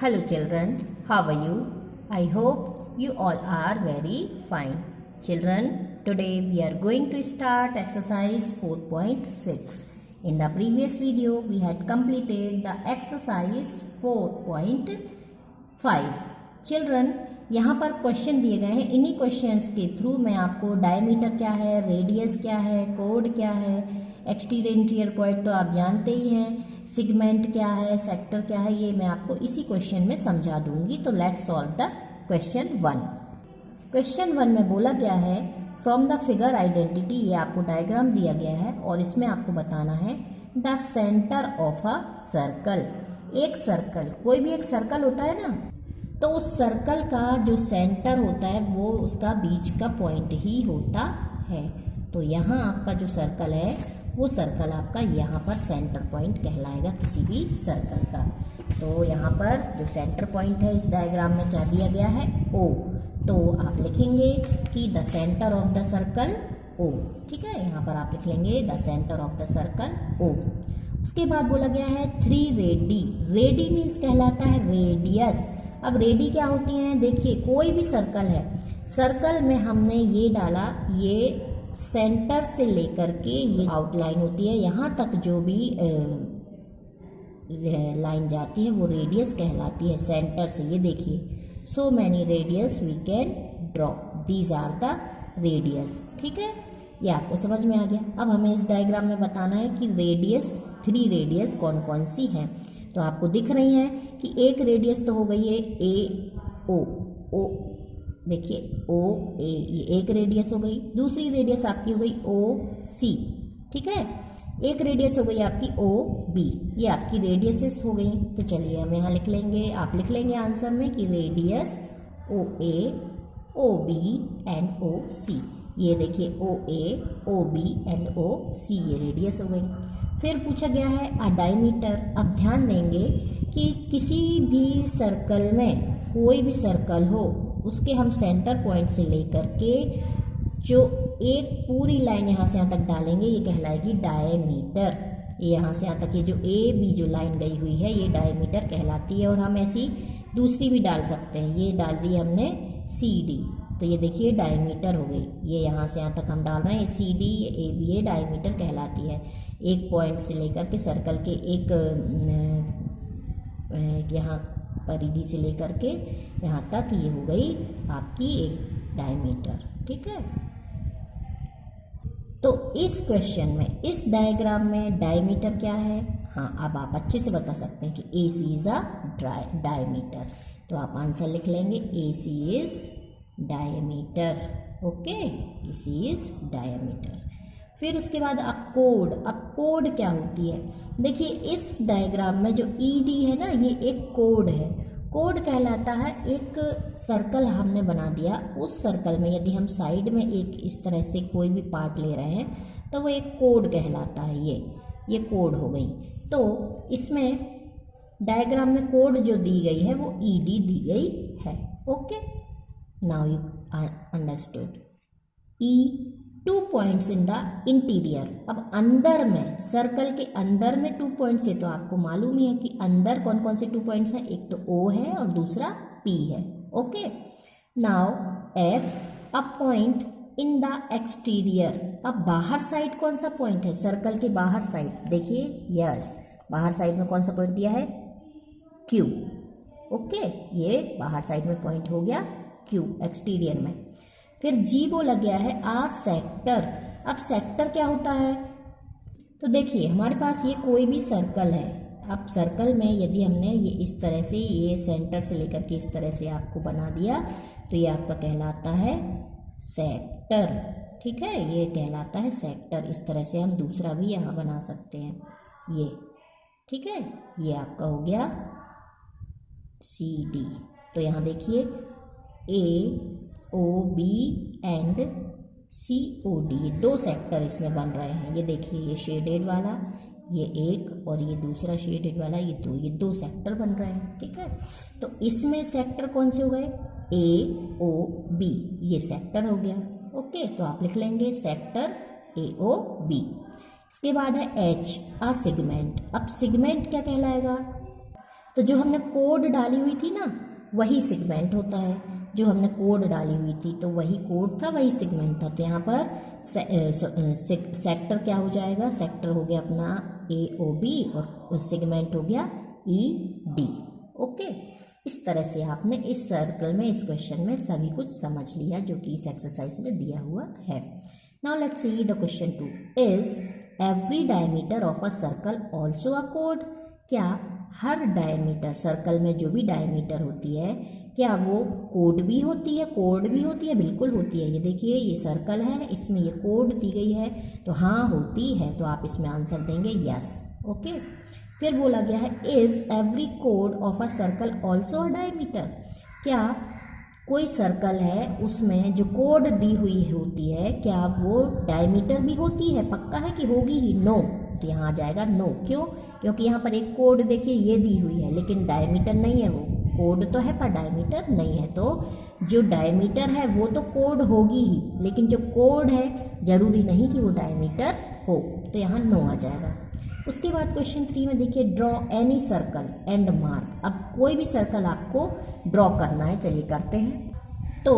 Hello children, how are you? I hope you all are very fine. Children, today we are going to start exercise 4.6. In the previous video, we had completed the exercise 4.5. Children, यहाँ पर question दिए गए हैं. इन्हीं questions के through मैं आपको diameter क्या है, रेडियस क्या है, कोड क्या है, एक्सटीरियर इंटीरियर पॉइंट तो आप जानते ही हैं, सेगमेंट क्या है, सेक्टर क्या है, ये मैं आपको इसी क्वेश्चन में समझा दूंगी. तो let's solve the question 1. Question 1 में बोला गया है फ्रॉम द फिगर आइडेंटिटी, ये आपको डायग्राम दिया गया है और इसमें आपको बताना है the centre of a circle. एक सर्कल, कोई भी एक सर्कल होता है ना, तो उस सर्कल का जो सेंटर होता है वो उसका बीच का पॉइंट ही होता है. तो यहाँ आपका जो सर्कल है वो सर्कल आपका यहाँ पर सेंटर पॉइंट कहलाएगा किसी भी सर्कल का. तो यहाँ पर जो सेंटर पॉइंट है इस डायग्राम में क्या दिया गया है, O. तो आप लिखेंगे कि the centre of the circle O. ठीक है, यहाँ पर आप लिख लेंगे the centre of the circle O. उसके बाद बोला गया है 3 रेडी. रेडी मीन्स कहलाता है रेडियस. अब रेडी क्या होती हैं, देखिए कोई भी सर्कल है, सर्कल में हमने ये डाला, ये सेंटर से लेकर के ये आउटलाइन होती है, यहाँ तक जो भी लाइन जाती है वो रेडियस कहलाती है सेंटर से. ये देखिए so many radius we can draw, these are the radius. ठीक है, ये आपको समझ में आ गया. अब हमें इस डायग्राम में बताना है कि रेडियस 3 रेडियस कौन कौन सी हैं. तो आपको दिख रही हैं कि एक रेडियस तो हो गई है ए ओ. देखिए ओ ए, ये एक रेडियस हो गई. दूसरी रेडियस आपकी हो गई ओ सी. ठीक है, एक रेडियस हो गई आपकी ओ बी. ये आपकी रेडियसेस हो गई. तो चलिए हम यहाँ लिख लेंगे, आप लिख लेंगे आंसर में कि radius O A, O B and O C. ये देखिए ओ A, O B and O C, ये रेडियस हो गई. फिर पूछा गया है अ डायमीटर. अब ध्यान देंगे कि किसी भी सर्कल में, कोई भी सर्कल हो, उसके हम सेंटर पॉइंट से लेकर के जो एक पूरी लाइन यहाँ से यहाँ तक डालेंगे ये कहलाएगी डायमीटर. यहाँ से यहाँ तक ये जो ए बी जो लाइन गई हुई है ये डायमीटर कहलाती है. और हम ऐसी दूसरी भी डाल सकते हैं, ये डाल दी हमने सी डी, तो ये देखिए डायमीटर हो गई. ये यहाँ से यहाँ तक हम डाल रहे हैं सी डी, ये ए बी, ये डायमीटर कहलाती है. एक पॉइंट से लेकर के सर्कल के एक यहाँ परिधि से लेकर के यहाँ तक ये हो गई आपकी एक डायमीटर. ठीक है, तो इस क्वेश्चन में, इस डायग्राम में डायमीटर क्या है, हाँ अब आप अच्छे से बता सकते हैं कि ए सी इज अ डायमीटर. तो आप आंसर लिख लेंगे A C is diameter. Okay, A C is diameter. फिर उसके बाद अब कोड. अब कोड क्या होती है, देखिए इस डायग्राम में जो ई डी है ना, ये एक कोड है. कोड कहलाता है, एक सर्कल हमने बना दिया, उस सर्कल में यदि हम साइड में एक इस तरह से कोई भी पार्ट ले रहे हैं तो वो एक कोड कहलाता है. ये कोड हो गई. तो इसमें डायग्राम में कोड जो दी गई है वो ई डी दी गई है. Okay, now you are understood. E 2 points in the interior. अब अंदर में, सर्कल के अंदर में 2 पॉइंट्स है, तो आपको मालूम ही है कि अंदर कौन कौन से 2 पॉइंट्स हैं, एक तो O है और दूसरा P है. Okay, now F a point in the exterior. अब बाहर साइड कौन सा पॉइंट है, सर्कल के बाहर साइड, देखिए यस, बाहर साइड में कौन सा पॉइंट दिया है, Q. ओके, ये बाहर साइड में पॉइंट हो गया Q एक्सटीरियर में. फिर G बोला गया है आ सेक्टर. अब सेक्टर क्या होता है, तो देखिए हमारे पास ये कोई भी सर्कल है. अब सर्कल में यदि हमने ये इस तरह से, ये सेंटर से लेकर के इस तरह से आपको बना दिया, तो ये आपका कहलाता है सेक्टर. ठीक है, ये कहलाता है सेक्टर. इस तरह से हम दूसरा भी यहाँ बना सकते हैं, ये. ठीक है, ये आपका हो गया सी डी. तो यहाँ देखिए A O B and C O D, ये 2 सेक्टर इसमें बन रहे हैं. ये देखिए ये शेडेड वाला, ये एक, और ये दूसरा शेडेड वाला, ये 2, ये 2 सेक्टर बन रहे हैं. ठीक है, तो इसमें सेक्टर कौन से हो गए, ए ओ बी, ये सेक्टर हो गया. ओके, तो आप लिख लेंगे सेक्टर ए ओ बी. इसके बाद है एच अ सेगमेंट. अब सेगमेंट क्या कहलाएगा, तो जो हमने कोड डाली हुई थी ना वही सेगमेंट होता है, जो हमने कोड डाली हुई थी तो वही कोड था, वही सेगमेंट था। तो यहाँ पर सेक्टर क्या हो जाएगा, सेक्टर हो गया अपना AOB और सेगमेंट हो गया ED। ओके, इस तरह से आपने इस सर्कल में, इस क्वेश्चन में सभी कुछ समझ लिया जो कि इस एक्सरसाइज में दिया हुआ है। Now let's see the question 2। Is every diameter of a circle also a code? क्या हर डायमीटर, सर्कल में जो भी डायमीटर होती है, क्या वो कोड भी होती है? कोड भी होती है, बिल्कुल होती है। ये देखिए, ये सर्कल है, इसमें ये कोड दी गई है, तो हाँ होती है। तो आप इसमें आंसर देंगे यस। ओके, फिर बोला गया है is every code of a circle also a diameter? क्या कोई सर्कल है उसमें जो कोड दी हुई होती है, क्या वो डायमीटर भी होती है? पक्का है कि होगी ही? नो। तो यहाँ आ जाएगा नो। क्यों? क्योंकि यहाँ पर एक कोड देखिए ये दी हुई है, लेकिन डायमीटर नहीं है। वो कोड तो है पर डायमीटर नहीं है। तो जो डायमीटर है वो तो कोड होगी ही, लेकिन जो कोड है जरूरी नहीं कि वो डायमीटर हो। तो यहाँ नो आ जाएगा। उसके बाद क्वेश्चन 3 में देखिए, draw any circle and mark. अब कोई भी सर्कल आपको ड्रॉ करना है, चलिए करते हैं। तो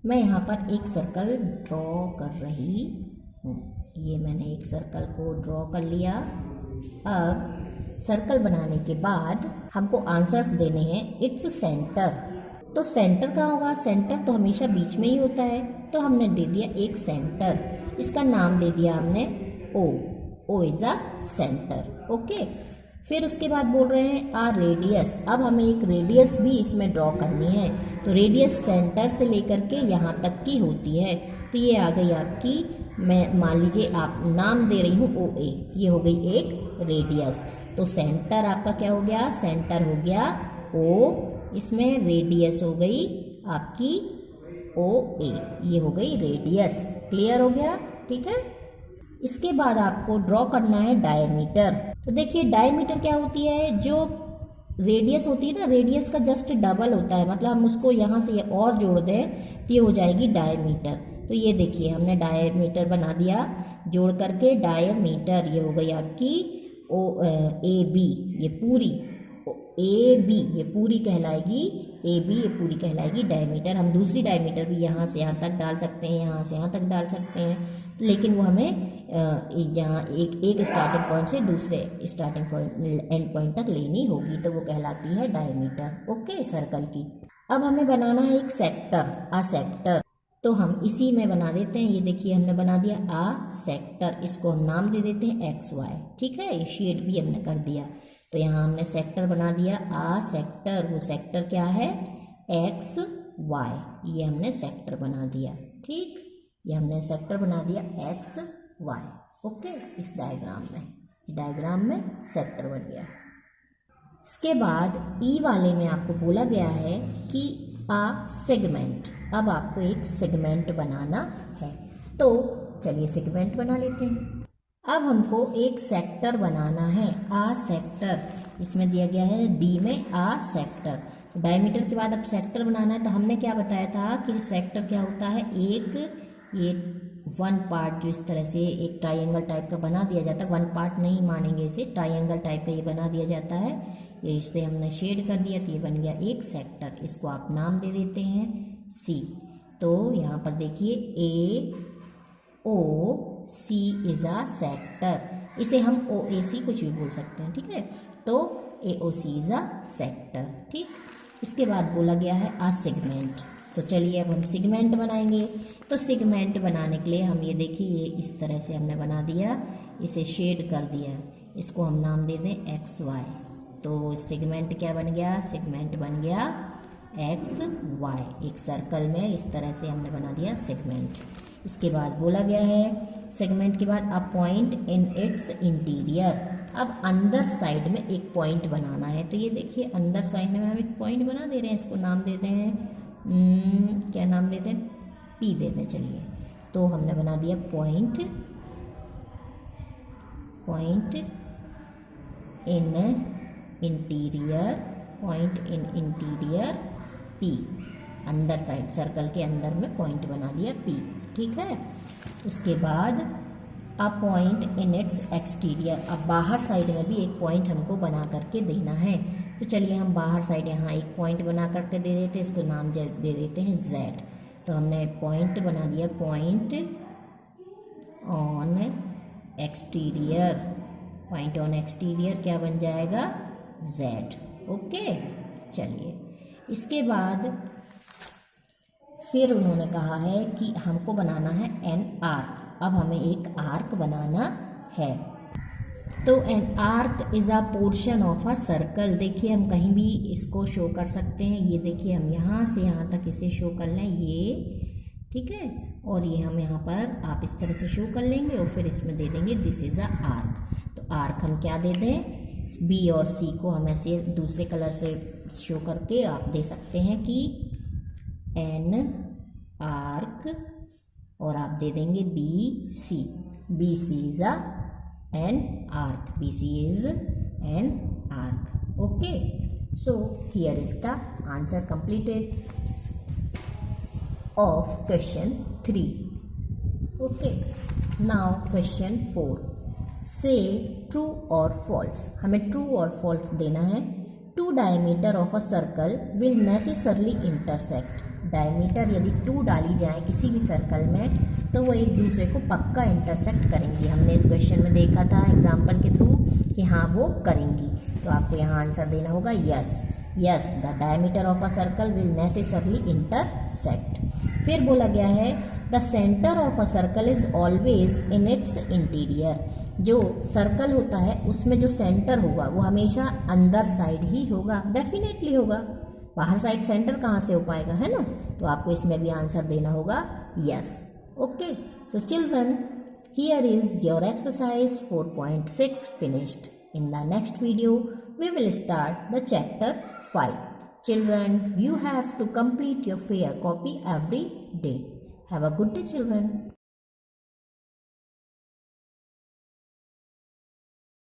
मैं यहाँ पर एक सर्कल ड्रॉ कर रही हूँ। ये मैंने एक सर्कल को ड्रॉ कर लिया। अब सर्कल बनाने के बाद हमको आंसर्स देने हैं। इट्स सेंटर, तो सेंटर कहाँ होगा? सेंटर तो हमेशा बीच में ही होता है, तो हमने दे दिया एक सेंटर। इसका नाम दे दिया हमने O। O is a centre. Okay, फिर उसके बाद बोल रहे हैं आ रेडियस। अब हमें एक रेडियस भी इसमें ड्रॉ करनी है। तो रेडियस सेंटर से लेकर के यहाँ तक की होती है। तो ये आ गई आपकी, मैं मान लीजिए आप नाम दे रही हूँ OA, ये हो गई एक रेडियस। तो सेंटर आपका क्या हो गया? सेंटर हो गया O, इसमें रेडियस हो गई आपकी OA, ये हो गई रेडियस। क्लियर हो गया? ठीक है। इसके बाद आपको ड्रॉ करना है डायमीटर। तो देखिए डायमीटर क्या होती है? जो रेडियस होती है ना, रेडियस का जस्ट डबल होता है। मतलब हम उसको यहाँ से ये और जोड़ दें तो ये हो जाएगी डायमीटर। तो ये देखिए हमने डायमीटर बना दिया जोड़ करके, डायमीटर ये हो गई आपकी AB, ये पूरी AB ये पूरी कहलाएगी, AB ये पूरी कहलाएगी डायमीटर। हम दूसरी डायमीटर भी यहाँ से यहाँ तक डाल सकते हैं, यहाँ से यहाँ तक डाल सकते हैं, लेकिन वो हमें जहाँ एक स्टार्टिंग पॉइंट से दूसरे स्टार्टिंग पॉइंट एंड पॉइंट तक लेनी होगी, तो वो कहलाती है डायमीटर। ओके, सर्कल की। अब हमें बनाना है एक सेक्टर, अ सेक्टर। तो हम इसी में बना देते हैं। ये देखिए हमने बना दिया अ सेक्टर, इसको हम नाम दे देते हैं XY। ठीक है, ये शेड भी हमने कर दिया। तो यहाँ हमने सेक्टर बना दिया अ सेक्टर। वो सेक्टर क्या है? XY, ये हमने सेक्टर बना दिया। ठीक, ये हमने सेक्टर बना दिया XY। ओके, इस डायग्राम में, डायग्राम में सेक्टर बन गया। इसके बाद ई वाले में आपको बोला गया है कि आ सेगमेंट। अब आपको एक सेगमेंट बनाना है, तो चलिए सेगमेंट बना लेते हैं। अब हमको एक सेक्टर बनाना है, आ सेक्टर। इसमें दिया गया है डी में आ सेक्टर। डायमीटर के बाद अब सेक्टर बनाना है। तो हमने क्या बताया था कि सेक्टर क्या होता है? एक ये वन पार्ट जो इस तरह से एक ट्राइंगल टाइप का बना दिया जाता है। वन पार्ट नहीं मानेंगे इसे, ट्राइंगल टाइप का ये बना दिया जाता है। ये इसे हमने शेड कर दिया तो ये बन गया एक सेक्टर। इसको आप नाम दे देते हैं C। तो यहाँ पर देखिए AOC इज अ सेक्टर। इसे हम OAC कुछ भी बोल सकते हैं। ठीक है, तो AOC इज अ सेक्टर। ठीक, इसके बाद बोला गया है अ सेगमेंट। तो चलिए अब हम सेगमेंट बनाएंगे। तो सेगमेंट बनाने के लिए हम ये देखिए ये इस तरह से हमने बना दिया, इसे शेड कर दिया। इसको हम नाम दे दें XY। तो सेगमेंट क्या बन गया? सेगमेंट बन गया XY। एक सर्कल में इस तरह से हमने बना दिया सेगमेंट। इसके बाद बोला गया है सेगमेंट के बाद a point in its interior. अब अंदर साइड में एक पॉइंट बनाना है। तो ये देखिए अंदर साइड में हम एक पॉइंट बना दे रहे हैं। इसको नाम देते हैं क्या नाम देते हैं? P देते हैं। चलिए, तो हमने बना दिया point in interior, point in interior P। अंदर साइड सर्कल के अंदर में पॉइंट बना दिया P। ठीक है, उसके बाद a point in its exterior. अब बाहर साइड में भी एक पॉइंट हमको बना करके देना है। तो चलिए हम बाहर साइड यहाँ एक पॉइंट बना करके दे देते हैं, इसको नाम दे देते हैं Z। तो हमने पॉइंट बना दिया, point on exterior. Point on exterior क्या बन जाएगा? Z। ओके, चलिए इसके बाद फिर उन्होंने कहा है कि हमको बनाना है एन आर्क। अब हमें एक आर्क बनाना है। तो an arc is a portion of a circle. देखिए हम कहीं भी इसको शो कर सकते हैं। ये देखिए हम यहाँ से यहाँ तक इसे शो कर लें, ये ठीक है, और ये हम यहाँ पर आप इस तरह से शो कर लेंगे और फिर इसमें दे देंगे दिस इज़ अ आर्क। तो आर्क हम क्या दे दें? बी और सी को हम ऐसे दूसरे कलर से शो करके आप दे सकते हैं कि एन आर्क, और आप दे देंगे B C. B C is a an arc, B C is an arc. Okay, so here is the answer completed of question 3. Okay, now question 4. Say true or false. हमें true और false देना है। Two diameter of a circle will necessarily intersect. Diameter यदि 2 डाली जाए किसी भी circle में तो वो एक दूसरे को पक्का इंटरसेक्ट करेंगी। हमने इस क्वेश्चन में देखा था एग्जाम्पल के थ्रू कि हाँ वो करेंगी। तो आपको यहाँ आंसर देना होगा yes. Yes, the diameter of a circle will necessarily intersect. फिर बोला गया है the centre of a circle is always in its interior. जो सर्कल होता है उसमें जो सेंटर होगा वो हमेशा अंदर साइड ही होगा, डेफिनेटली होगा। बाहर साइड सेंटर कहाँ से हो पाएगा, है ना? तो आपको इसमें भी आंसर देना होगा yes. Okay, so children, here is your exercise 4.6 finished. In the next video, we will start the chapter 5. Children, you have to complete your fair copy every day. Have a good day, children.